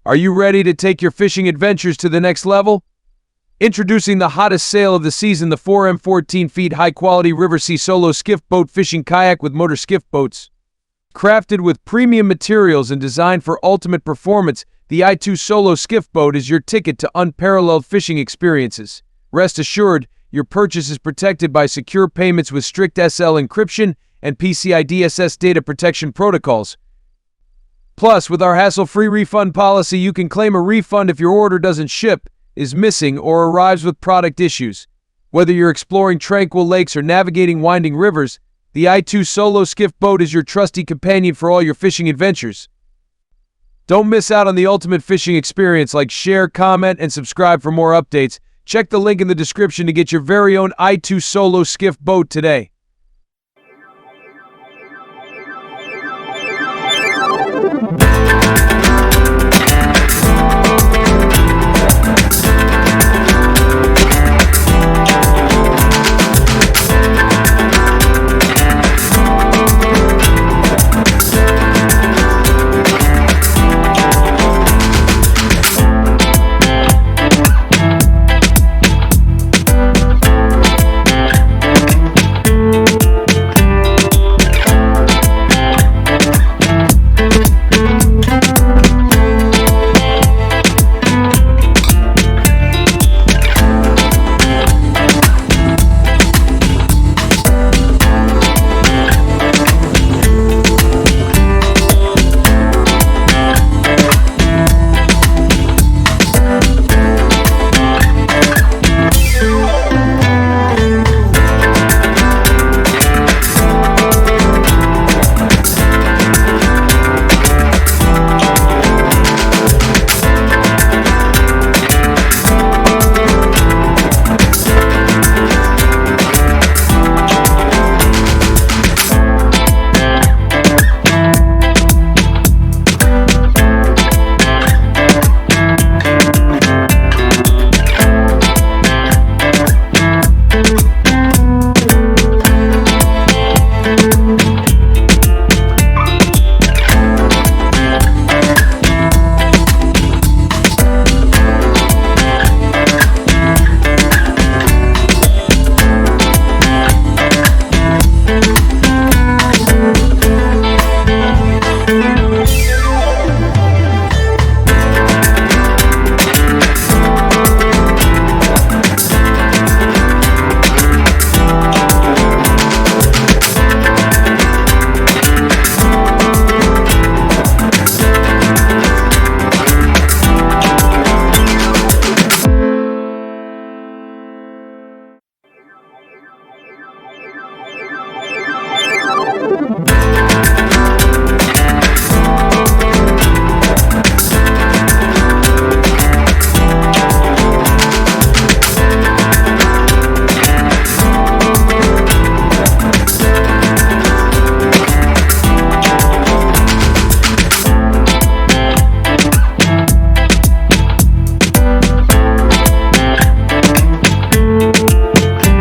Are you ready to take your fishing adventures to the next level? Introducing the hottest sail of the season, the 4M 14 feet high-quality River Sea Solo Skiff Boat Fishing Kayak with Motor Skiff Boats. Crafted with premium materials and designed for ultimate performance, the itoo Solo Skiff Boat is your ticket to unparalleled fishing experiences. Rest assured, your purchase is protected by secure payments with strict SL encryption and PCI DSS data protection protocols. Plus, with our hassle-free refund policy, you can claim a refund if your order doesn't ship, is missing, or arrives with product issues. Whether you're exploring tranquil lakes or navigating winding rivers, the itoo Solo Skiff Boat is your trusty companion for all your fishing adventures. Don't miss out on the ultimate fishing experience. Like, share, comment, and subscribe for more updates. Check the link in the description to get your very own itoo Solo Skiff Boat today.